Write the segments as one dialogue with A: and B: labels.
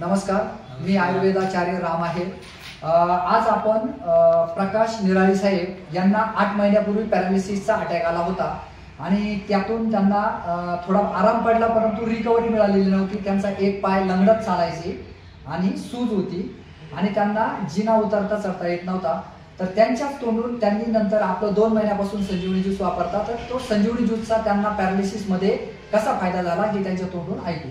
A: नमस्कार, मी आयुर्वेदाचार्य राम आहे। आज आपण प्रकाश निराळी साहेब यांना 8 महिन्यापूर्वी पॅरालिसिसचा अटॅक आला होता आणि त्यातून त्यांना थोडा आराम पडला, परंतु रिकव्हरी मिळालेली नव्हती। त्यांचा एक पाय लंगडत चालायचे आणि सूज होती आणि त्यांना जिना उतरता चढता येत नव्हता। तर त्यांच्याच तोंडून त्यांनी नंतर आपलं 2 महिन्यापासून संजीवनी ज्यूस वापरतात, तर तो संजीवनी ज्यूसचा त्यांना पॅरालिसिस मध्ये कसा फायदा झाला हे त्यांच्या तोंडून ऐकू।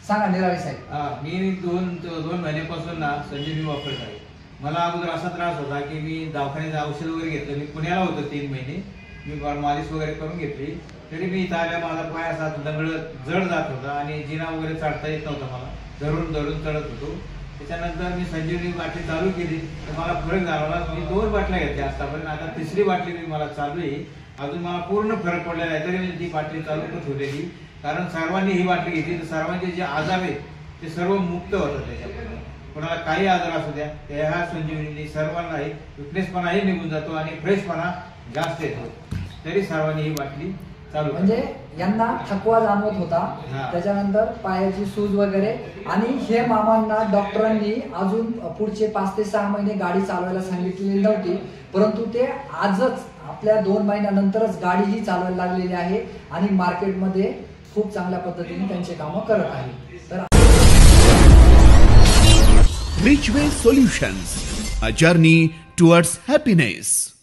A: सांगा निराळी साहेब।
B: मी दोन महिन्यापासून ना संजीवनी वापरत आहे। मला अगोदर असा त्रास होता की मी दवाखान्यात औषध वगैरे घेतलं, मी पुण्याला होतो 3 महिने, मी मालिश वगैरे करून घेतली, तरी मी इथं आल्या माझा पाय असा जड जात होता आणि जिना वगैरे चढता येत नव्हता, मला धरून धरून चढत होतो। त्याच्यानंतर मी संजीवनी बाटली चालू केली तर मला फरक जाणवला। मी 2 बाटल्या घेतल्या आतापर्यंत, आता 3री बाटली मी मला चालू आहे, अजून मला पूर्ण फरक पडलेला आहे। तरी मी ती बाटली चालू ठेवलेली, कारण सर्वांनी ही बाटली घेतली तर सर्वांचे जे आजार आहेत ते सर्व मुक्त होतात। त्याच्यामध्ये कोणाला काही आजार असू द्या, ह्या संजीवनी सर्वांना विकनेसपणाही निघून जातो आणि फ्रेशपणा जास्त येतो। तरी सर्वांनी ही बाटली चालू,
A: म्हणजे यांना थकवा जाणवत होता, त्याच्यानंतर पायाची सूज वगैरे, आणि हे मामांना डॉक्टरांनी अजून पुढचे 5 ते 6 महिने गाडी चालवायला सांगितलेली नव्हती, परंतु ते आजच आपल्या 2 महिन्यानंतरच गाडी ही चालवायला लागलेली आहे आणि मार्केटमध्ये खूप चांगल्या पद्धतीने त्यांचे कामं करत आहेत। तर
C: Richway Solutions, a journey towards happiness.